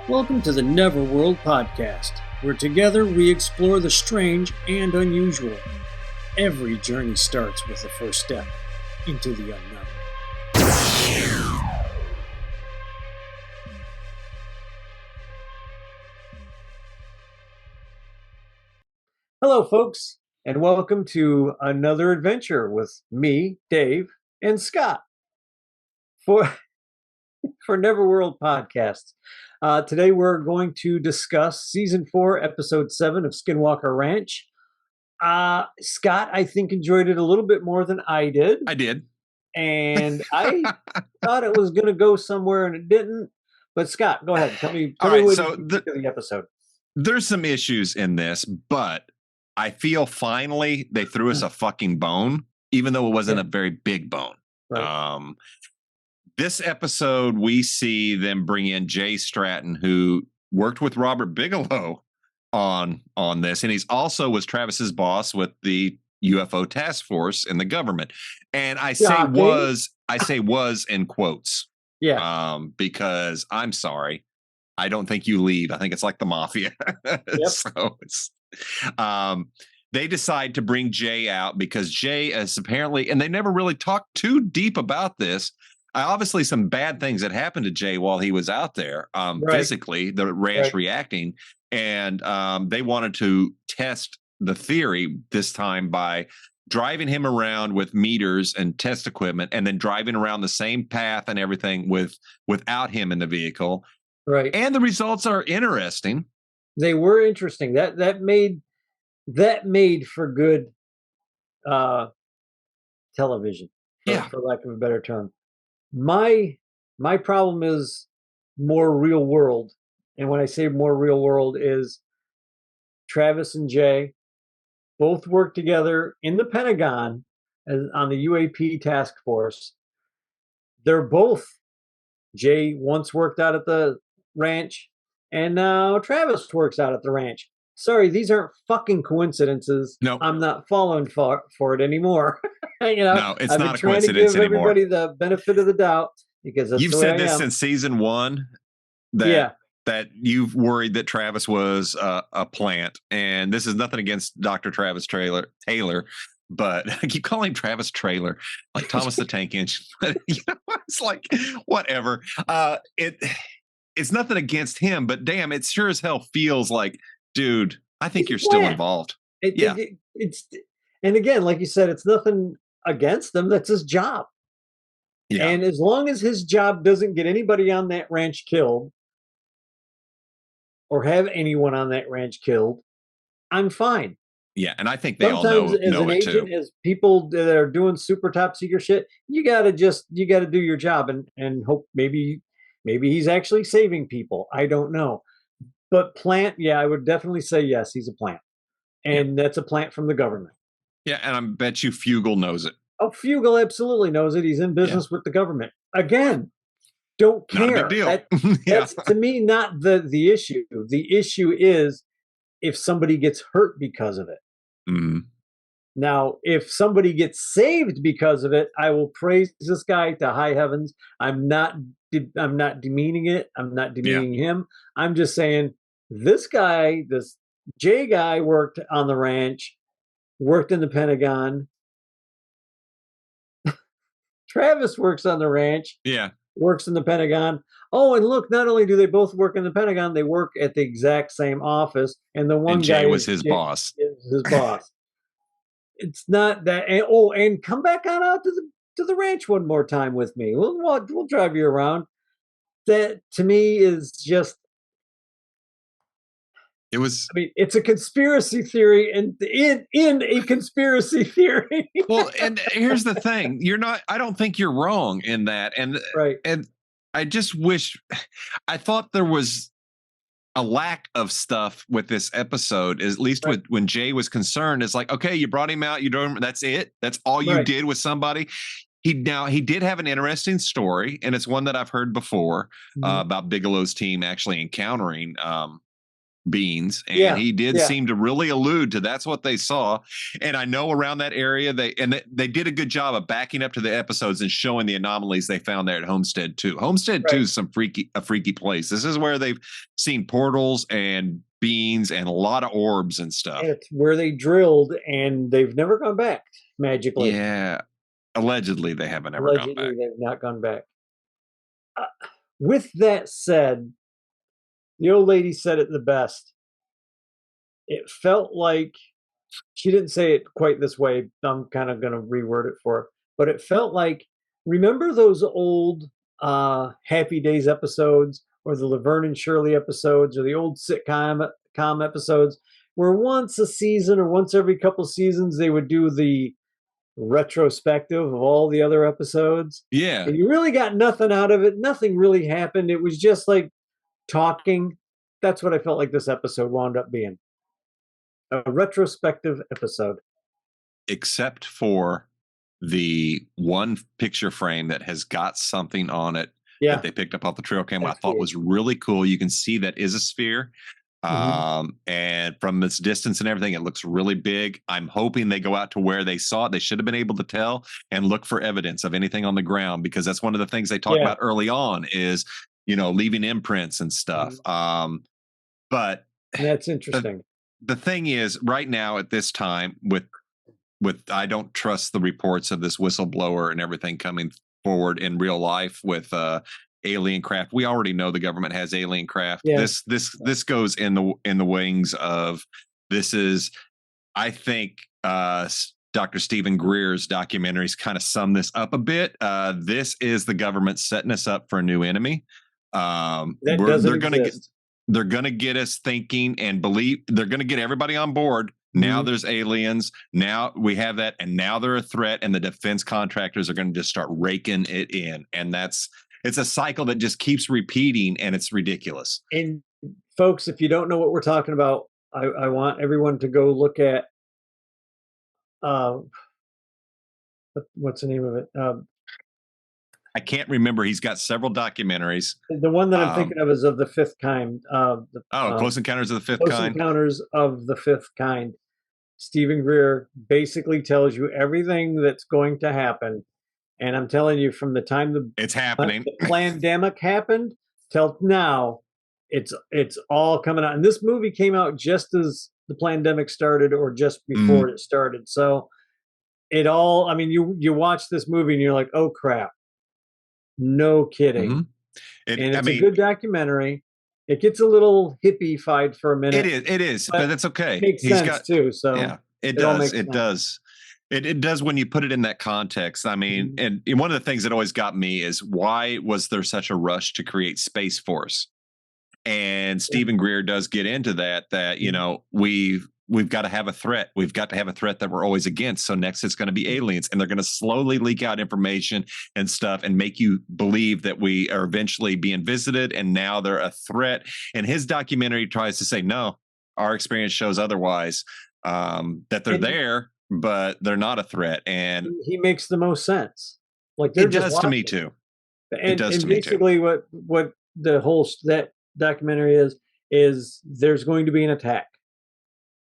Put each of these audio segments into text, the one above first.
Welcome to the Neverworld podcast, where together we explore the strange and unusual. Every journey starts with the first step into the unknown. Hello, folks, and welcome to another adventure with me, Dave, and Scott for Neverworld podcasts. Today we're going to discuss Season 4, Episode 7 of Skinwalker Ranch. Scott, I think, enjoyed it a little bit more than I did. I did. And I thought it was going to go somewhere, and it didn't. But Scott, go ahead. Tell me All right, what so you think of the episode. There's some issues in this, but I feel finally they threw us a fucking bone, even though it wasn't a very big bone. Right. This episode, we see them bring in Jay Stratton, who worked with Robert Bigelow on this, and he's also was Travis's boss with the UFO task force in the government. And I say was in quotes. Yeah. Because I'm sorry, I don't think you leave. I think it's like the mafia. Yep. So it's they decide to bring Jay out because Jay is apparently, and they never really talked too deep about this. Obviously, some bad things that happened to Jay while he was out there, physically, the ranch reacting, and they wanted to test the theory this time by driving him around with meters and test equipment, and then driving around the same path and everything without him in the vehicle. Right, and the results are interesting. They were interesting. That made for good television, for lack of a better term. My problem is more real world. And when I say more real world is Travis and Jay both work together in the Pentagon on the UAP task force. They're both, Jay once worked out at the ranch, and now Travis works out at the ranch. Sorry, these aren't fucking coincidences. No, I'm not falling for it anymore. No, it's not a coincidence anymore. I've been trying to give everybody the benefit of the doubt because that's you've the way said I this am. since season 1. That you've worried that Travis was a plant, and this is nothing against Dr. Travis Taylor, but I keep calling him Travis Trailer, like Thomas the Tank Engine. But it's like whatever. It's nothing against him, but damn, it sure as hell feels like, dude, I think you're still involved. It's and again, like you said, it's nothing against him. That's his job. Yeah. And as long as his job doesn't get anybody on that ranch killed or have anyone on that ranch killed, I'm fine. Yeah, and I think they all know an agent, too. As people that are doing super top secret shit, you gotta do your job and hope maybe he's actually saving people. I don't know. But plant, I would definitely say yes, he's a plant. And that's a plant from the government. Yeah, and I bet you Fugel knows it. Oh, Fugel absolutely knows it. He's in business with the government. Again, don't care. Not a big deal. That's to me not the issue. The issue is if somebody gets hurt because of it. Mm-hmm. Now, if somebody gets saved because of it, I will praise this guy to high heavens. I'm not demeaning it. I'm not demeaning him. I'm just saying this guy, this Jay guy, worked on the ranch, worked in the Pentagon. Travis works on the ranch. Yeah. Works in the Pentagon. Oh, and look, not only do they both work in the Pentagon, they work at the exact same office. And the one Jay guy was his boss. Is his boss. It's not that. And come back on out to the ranch one more time with me. We'll drive you around. That to me is just. It was. I mean, it's a conspiracy theory, and in a conspiracy theory. Well, and here's the thing: I don't think you're wrong in that, and and I just wish. I thought there was a lack of stuff with this episode, at least when Jay was concerned. It's like, okay, you brought him out, you don't. That's it. That's all you did with somebody. He did have an interesting story, and it's one that I've heard before about Bigelow's team actually encountering beings, and Yeah, he did yeah, seem to really allude to that's what they saw. And I know around that area they did a good job of backing up to the episodes and showing the anomalies they found there at Homestead 2. Homestead 2 right. is some freaky place. This is where they've seen portals and beings and a lot of orbs and stuff. It's where they drilled, and they've never gone back magically. Yeah, allegedly they haven't ever gone back. Allegedly, they've not gone back. Uh, with that said, the old lady said it the best. It felt like she didn't say it quite this way. I'm kind of going to reword it for her, but it felt like, remember those old Happy Days episodes, or the Laverne and Shirley episodes, or the old sitcom episodes, where once a season or once every couple seasons they would do the retrospective of all the other episodes, Yeah, and you really got nothing out of it. Nothing really happened. It was just like talking. That's what I felt like this episode wound up being, a retrospective episode. except for the one picture frame that has got something on it that Yeah, they picked up off the trail cam. I thought FTA. was really cool. You can see that is a sphere. Mhm. And from this distance and everything, it looks really big. I'm hoping they go out to where they saw it. They should have been able to tell and look for evidence of anything on the ground, because that's one of the things they talk Yeah, about early on is, leaving imprints and stuff. mhm. But That's the, interesting. the thing is, right now at this time, with I don't trust the reports of this whistleblower and everything coming forward in real life with alien craft. We already know the government has alien craft. Yeah, This goes in the wings of, this is, I think, Dr. Stephen Greer's documentaries kind of sum this up a bit. This is the government setting us up for a new enemy. that doesn't They're gonna get, exist. they're gonna get us thinking and believe. They're gonna get everybody on board. Now Mhm. there's aliens. Now we have that, and now they're a threat. And the defense contractors are going to just start raking it in, and it's a cycle that just keeps repeating, and it's ridiculous. And folks, if you don't know what we're talking about, I want everyone to go look at uh, what's the name of it? I can't remember. He's got several documentaries. The one that I'm Um, thinking of is of the fifth kind. oh, Close Encounters of the Fifth Close Kind. Encounters of the Fifth Kind. Stephen Greer basically tells you everything that's going to happen. And I'm telling you, from the time It's happening. the pandemic happened till now, it's all coming out. And this movie came out just as the pandemic started, or just before Mm, it started. So it all, I mean, you watch this movie and you're like, oh crap, no kidding. mhm. And I it's a mean, good documentary. It gets a little hippie-fied for a it minute, is. It is, but but that's it okay. makes He's sense got. too. So Yeah, it it all does. makes It sense. does. It does when you put it in that context. I mean, Mhm. and one of the things that always got me is, why was there such a rush to create Space Force? And Yeah. Stephen Greer does get into that Mhm. we've got to have a threat. We've got to have a threat that we're always against. So next it's going to be aliens, and they're going to slowly leak out information and stuff and make you believe that we are eventually being visited, and now they're a threat. And his documentary tries to say, no, our experience shows otherwise, that they're And there, but they're not a threat. And he makes the most sense. Like they're it just does to me watching. too. It And does to me too. basically what the whole that documentary is there's going to be an attack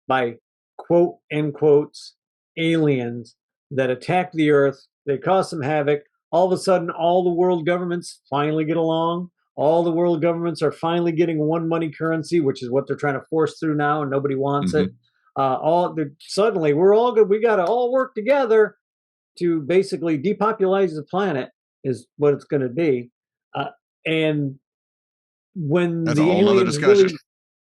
by quote end quotes aliens that attack the earth. They cause some havoc. All of a sudden, all the world governments finally get along. All the world governments are finally getting one money currency, which is what they're trying to force through now, and nobody wants it. Hmm. Suddenly we're all good. We got to all work together to basically depopulize the planet, is what it's going to be. Uh, and when That's a the whole nother aliens discussion.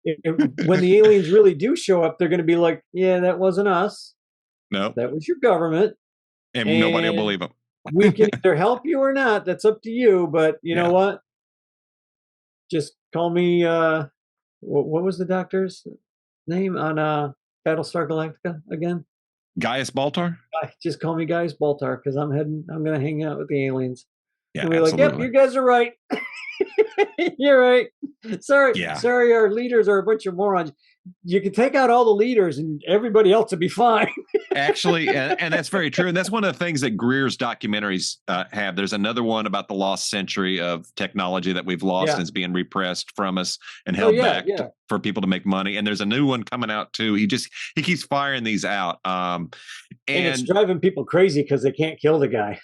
really, when the aliens really do show up, they're going to be like, "Yeah, that wasn't us. No, That was your government, and nobody will and believe him. we can either help you or not. That's up to you. But you know Yeah. what? Just call me. What was the doctor's name on Battlestar Galactica again? Gaius Baltar? Just call me Guys Baltar, because I'm going to hang out with the aliens. Yeah, And we're like, "Yep, absolutely. you guys are right. You're right. Sorry, Yeah. sorry, our leaders are a bunch of morons." you can take out all the leaders and everybody else would be fine. Actually, and that's very true. And that's one of the things that Greer's documentaries have. There's another one about the lost century of technology that we've lost Yeah. and is being repressed from us and Oh held yeah, back yeah. for people to make money. And there's a new one coming out too. He keeps firing these out. And it's And driving people crazy because they can't kill the guy.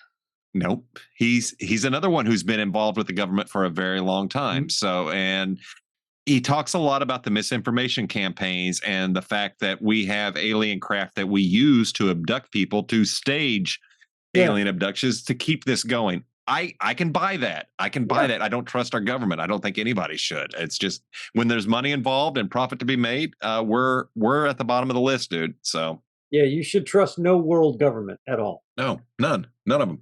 nope, he's another one who's been involved with the government for a very long time. Mhm. So, and he talks a lot about the misinformation campaigns and the fact that we have alien craft that we use to abduct people, to stage Yeah, alien abductions to keep this going. I can buy that. I can buy yeah, that. I don't trust our government. I don't think anybody should. It's just when there's money involved and profit to be made, we're at the bottom of the list, dude. So yeah. You should trust no world government at all. no, none of them.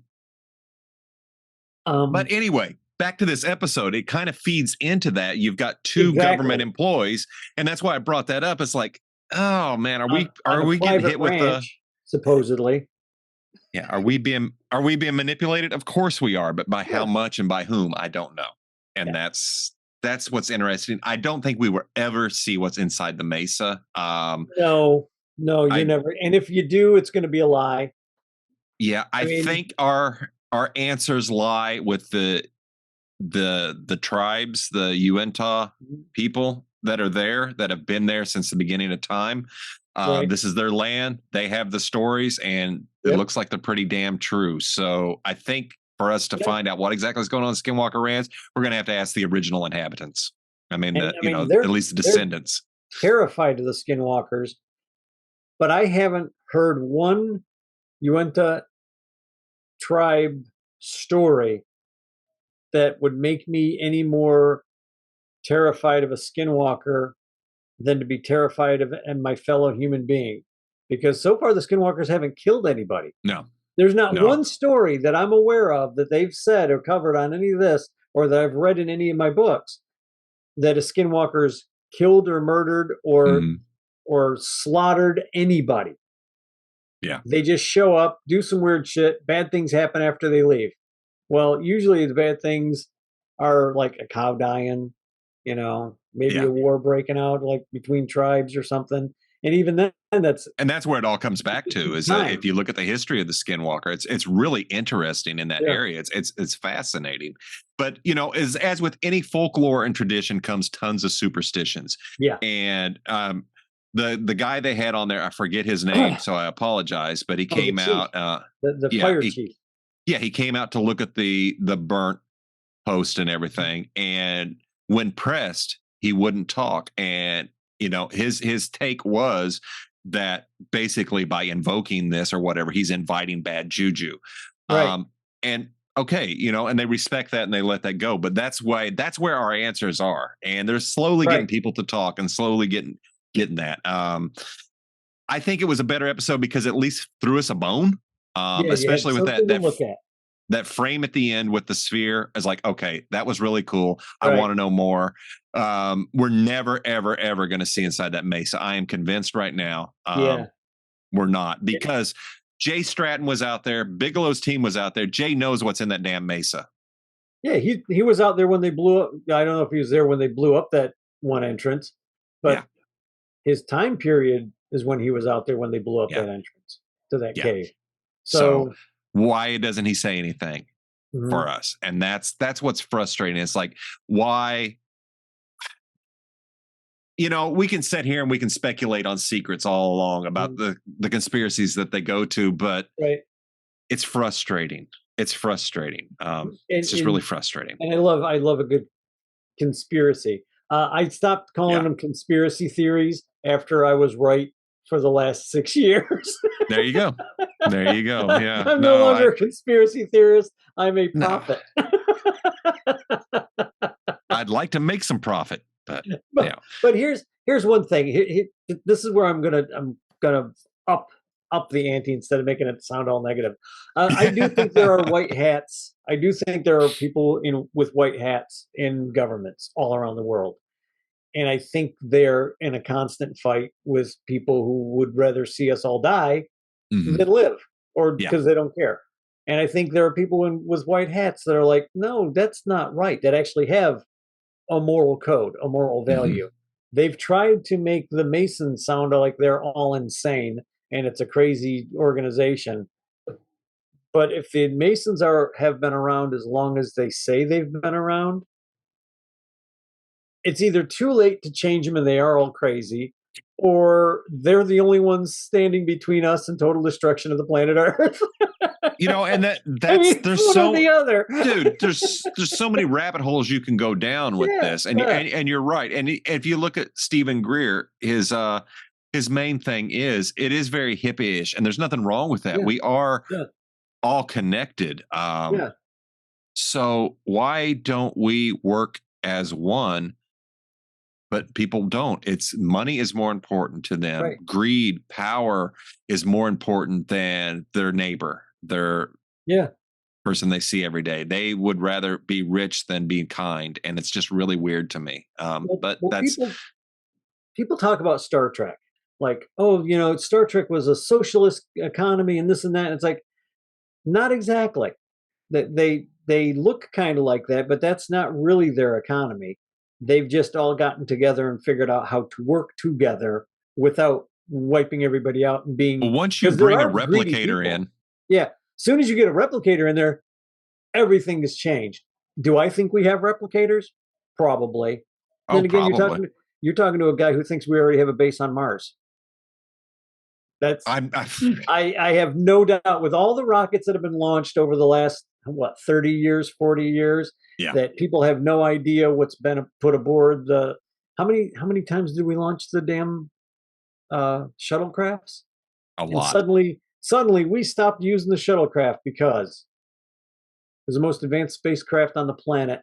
But Um, anyway, back to this episode, it kind of feeds into that. You've got two government exactly. employees, and that's why I brought that up. It's like, oh man, On are a we getting private hit with the ranch, supposedly. yeah, are we being manipulated? Of course we are, but by how Yeah, much and by whom, I don't know. And yeah. that's what's interesting. I don't think we will ever see what's inside the mesa. No, no, you I never. And if you do, it's going to be a lie. yeah, I I mean, think our answers lie with the tribes, the Uinta people that are there that have been there since the beginning of time. right. This is their land. They have the stories, and it Yep. looks like they're pretty damn true. So I think for us to Yeah. find out what exactly is going on in Skinwalker Ranch, we're going to have to ask the original inhabitants. I mean, And I mean, at least the they're descendants. terrified of the skinwalkers, but I haven't heard one Uinta tribe story that would make me any more terrified of a skinwalker than to be terrified of and my fellow human being. Because so far the skinwalkers haven't killed anybody. No, There's not no. one story that I'm aware of that they've said or covered on any of this or that I've read in any of my books that a skinwalker's killed or murdered Mhm. or slaughtered anybody. Yeah, They just show up, do some weird shit, bad things happen after they leave. Well, usually the bad things are like a cow dying, maybe yeah. a war breaking out like between tribes or something. And even then that's And that's where it all comes back to is if time. you look at the history of the Skinwalker, it's really interesting in that Yeah. area. It's fascinating, but as with any folklore and tradition comes tons of superstitions. Yeah. And the guy they had on there, I forget his name, so I apologize, but he Oh, the came chief, out. the Yeah, fire chief. he came out to look at the burnt post and everything, and when pressed, he wouldn't talk. And his take was that basically by invoking this or whatever, he's inviting bad juju. Right. And okay, and they respect that and they let that go. But that's where our answers are, and they're slowly getting Right. people to talk and slowly getting that. I think it was a better episode because at least threw us a bone, Yeah, you had especially with something to look at. that frame at the end with the sphere is like, okay, that was really cool. I Right. want to know more. We're never, ever, ever going to see inside that mesa. I am convinced right now. Yeah. We're not Yeah. because Jay Stratton was out there. Bigelow's team was out there. Jay knows what's in that damn mesa. Yeah, he was out there when they blew up. I don't know if he was there when they blew up that one entrance, Yeah. but his time period is when he was out there when they blew up Yeah. that entrance to that Yeah. cave. So So, why doesn't he say anything mhm, for us? And that's what's frustrating. It's like, why? We can sit here and we can speculate on secrets all along about mhm, the conspiracies that they go to, but right. it's frustrating. It's frustrating. And, It's just really and frustrating. and I love a good conspiracy. I stopped calling Yeah. them conspiracy theories after I was right for the last 6 years. There you go. There you go. Yeah. I'm no No, longer a conspiracy theorist. I'm a no. prophet. I'd like to make some profit, but but, but here's one thing. This is where I'm gonna up up the ante instead of making it sound all negative. I do think there are white hats. I do think there are people with white hats in governments all around the world, and I think they're in a constant fight with people who would rather see us all die Mhm. than live, or Yeah. because they don't care. And I think there are people with white hats that are like, no, that's not right. That actually have a moral code, a moral Mhm. value. they've tried to make the Masons sound like they're all insane and it's a crazy organization. But if the Masons have been around as long as they say they've been around, it's either too late to change them and they are all crazy, or they're the only ones standing between us and total destruction of the planet Earth. And I that's mean, there's one or so the other. dude, there's so many rabbit holes you can go down with this. And you're right. And if you look at Stephen Greer, his main thing is it is very hippie-ish, and there's nothing wrong with that. Yeah, We are yeah, all connected. yeah. So why don't we work as one? But people don't. It's money is more important to them. Right. Greed, power is more important than their neighbor, their Yeah. person they see every day. They would rather be rich than be kind, and it's just really weird to me. But Well, that's people talk about Star Trek, like, oh, Star Trek was a socialist economy and this and that. And it's like, not exactly. That they look kind of like that, but that's not really their economy. They've just all gotten together and figured out how to work together without wiping everybody out and being, once you because there bring a are greedy replicator people. in. Yeah, as soon as you get a replicator in there, everything has changed. Do I think we have replicators? Probably. Oh, Then again, probably. you're talking to a guy who thinks we already have a base on Mars. That's I'm I have no doubt with all the rockets that have been launched over the last 30 years, 40 years, yeah, that people have no idea what's been put aboard the how many times did we launch the damn shuttlecrafts? a And lot. suddenly we stopped using the shuttlecraft because it was the most advanced spacecraft on the planet,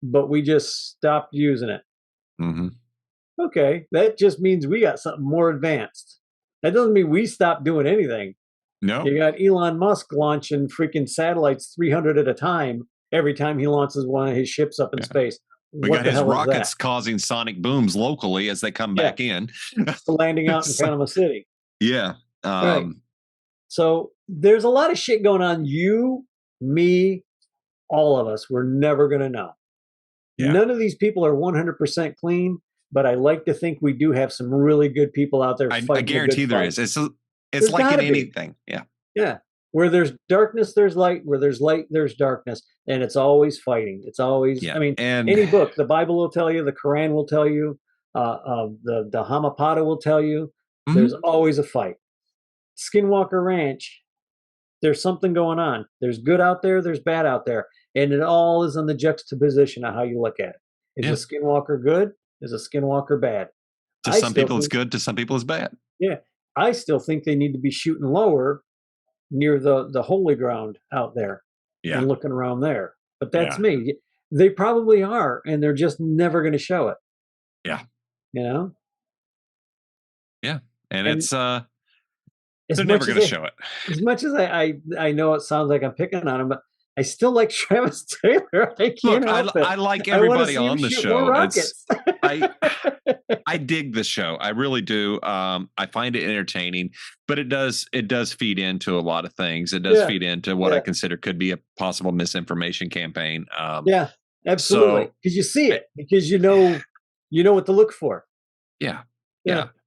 but we just stopped using it. Mm-hmm. Okay, that just means we got something more advanced. That doesn't mean we stopped doing anything. No. You got Elon Musk launching freaking satellites 300 at a time every time he launches one of his ships up in Yeah. space. We What got the his hell is that? rockets causing sonic booms locally as they come back in. Landing out in Panama City. Yeah. Right. So there's a lot of shit going on. You, me, all of us, we're never going to know. Yeah. None of these people are 100% clean, but I like to think we do have some really good people out there fighting. I guarantee there is. It's like in anything. Yeah. Yeah. Where there's darkness, there's light. Where there's light, there's darkness. And it's always fighting. It's always, yeah. I mean, and any book, the Bible will tell you, the Quran will tell you, the Dhammapada will tell you, there's always a fight. Skinwalker Ranch, there's something going on. There's good out there, there's bad out there. And it all is in the juxtaposition of how you look at it. Is a Skinwalker good? Is a Skinwalker bad? To some people it's good, to some people it's bad. Yeah. I still think they need to be shooting lower near the holy ground out there and looking around there. But that's me. They probably are, and they're just never going to show it. Yeah. Yeah. And it's they're never going to show it. As much as I know it sounds like I'm picking on him, but I still like Travis Taylor. I can't help it. I like everybody on the show. I dig the show. I really do. I find it entertaining, but it does feed into a lot of things. It does feed into what I consider could be a possible misinformation campaign. Yeah, absolutely. Because you see it, because you know what to look for. Yeah.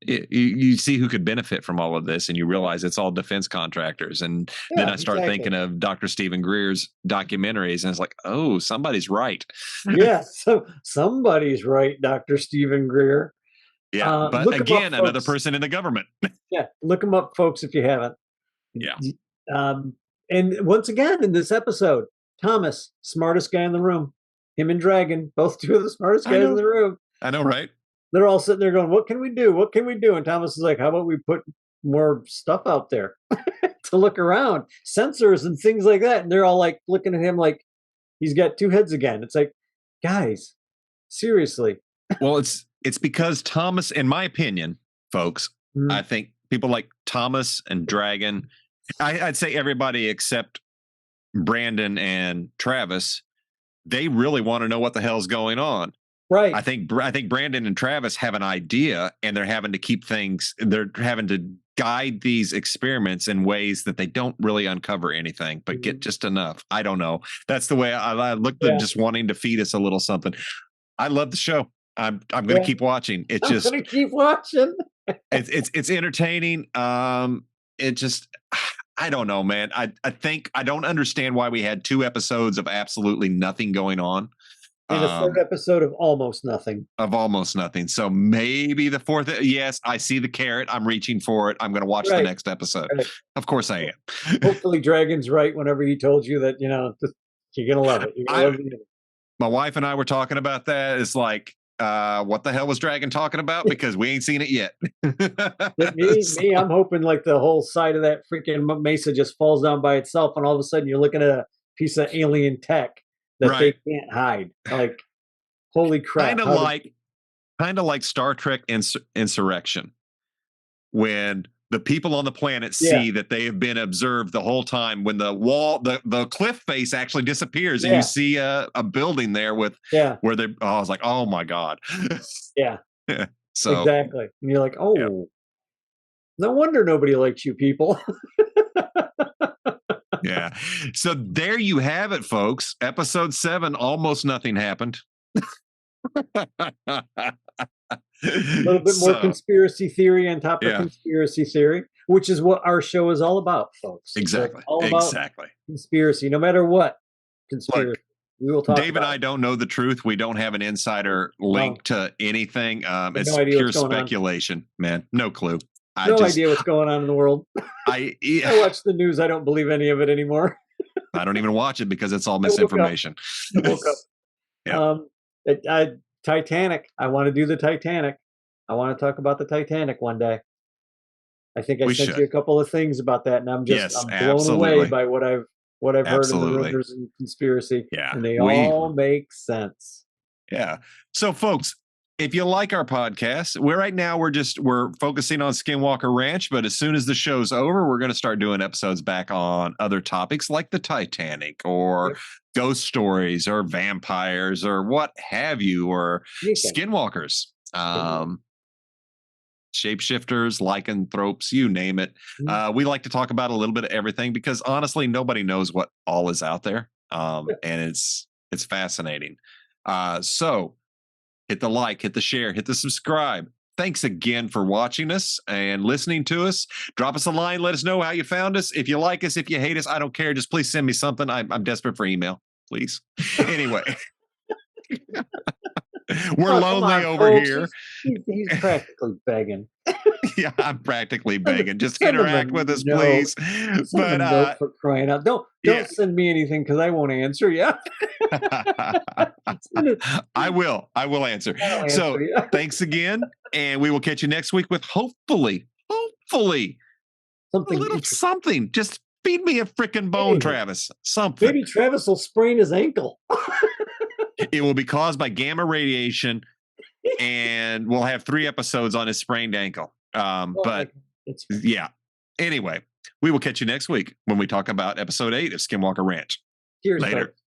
You see who could benefit from all of this, and you realize it's all defense contractors. And then I start thinking of Dr. Stephen Greer's documentaries, and it's like, oh, somebody's right. Yeah, so somebody's right, Dr. Stephen Greer. Yeah, but again, another person in the government. Yeah, look him up, folks, if you haven't. Yeah. And once again, in this episode, Thomas, smartest guy in the room. Him and Dragon, both two of the smartest guys in the room. I know, right? They're all sitting there going, what can we do? What can we do? And Thomas is like, how about we put more stuff out there to look around, sensors and things like that. And they're all like looking at him like he's got two heads again. It's like, guys, seriously. Well, it's because Thomas, in my opinion, folks, I think people like Thomas and Dragon, I'd say everybody except Brandon and Travis, they really want to know what the hell's going on. Right. I think Brandon and Travis have an idea, and they're having to guide these experiments in ways that they don't really uncover anything, but get just enough. I don't know. That's the way I look at just wanting to feed us a little something. I love the show. I'm going to keep watching. It's I'm just going to keep watching. it's entertaining. It just I don't know, man. I think I don't understand why we had 2 episodes of absolutely nothing going on. And a third episode of almost nothing. So maybe the 4th. Yes, I see the carrot. I'm reaching for it. I'm going to watch the next episode. Right. Of course I am. Hopefully Dragon's right whenever he told you that, you're going to love it. You're going to love it. My wife and I were talking about that. It's like, what the hell was Dragon talking about? Because we ain't seen it yet. me, I'm hoping like the whole side of that freaking mesa just falls down by itself, and all of a sudden you're looking at a piece of alien tech that they can't hide. Like, holy crap! Kind of like Star Trek Insurrection, when the people on the planet see that they have been observed the whole time. When the wall, the cliff face actually disappears, and you see a building there with where they. Oh, I was like, oh my god. Yeah. So exactly, and you're like, oh, no wonder nobody likes you people. Yeah. So there you have it, folks. Episode 7, almost nothing happened. A little bit more conspiracy theory on top of conspiracy theory, which is what our show is all about, folks. Exactly. So all about conspiracy, no matter what conspiracy. Look, we will talk. Dave and I don't know the truth. We don't have an insider link to anything. It's pure speculation, man. No clue. No idea what's going on in the world. I watch the news. I don't believe any of it anymore. I don't even watch it because it's all misinformation. I woke up. Titanic. I want to do the Titanic. I want to talk about the Titanic one day. I think I sent you a couple of things about that, and I'm blown away by what I've heard in the rumors and conspiracy. Yeah, and they all make sense. Yeah. So, folks, if you like our podcast, we're focusing on Skinwalker Ranch, but as soon as the show's over, we're going to start doing episodes back on other topics like the Titanic or ghost stories or vampires or what have you, or skinwalkers, shapeshifters, lycanthropes, you name it. We like to talk about a little bit of everything because honestly, nobody knows what all is out there. And it's fascinating. So hit the like, hit the share, hit the subscribe. Thanks again for watching us and listening to us. Drop us a line. Let us know how you found us. If you like us, if you hate us, I don't care. Just please send me something. I'm desperate for email, please. Anyway, we're lonely over here. He's practically begging. Yeah, I'm practically begging. Just interact with us, please. But for crying out, don't send me anything because I won't answer you. I will answer. So thanks again, and we will catch you next week with hopefully something. Just feed me a freaking bone, Travis. Something. Maybe Travis will sprain his ankle. It will be caused by gamma radiation, and we'll have 3 episodes on his sprained ankle. But yeah. Anyway, we will catch you next week when we talk about episode 8 of Skinwalker Ranch. Cheers, later. Folks.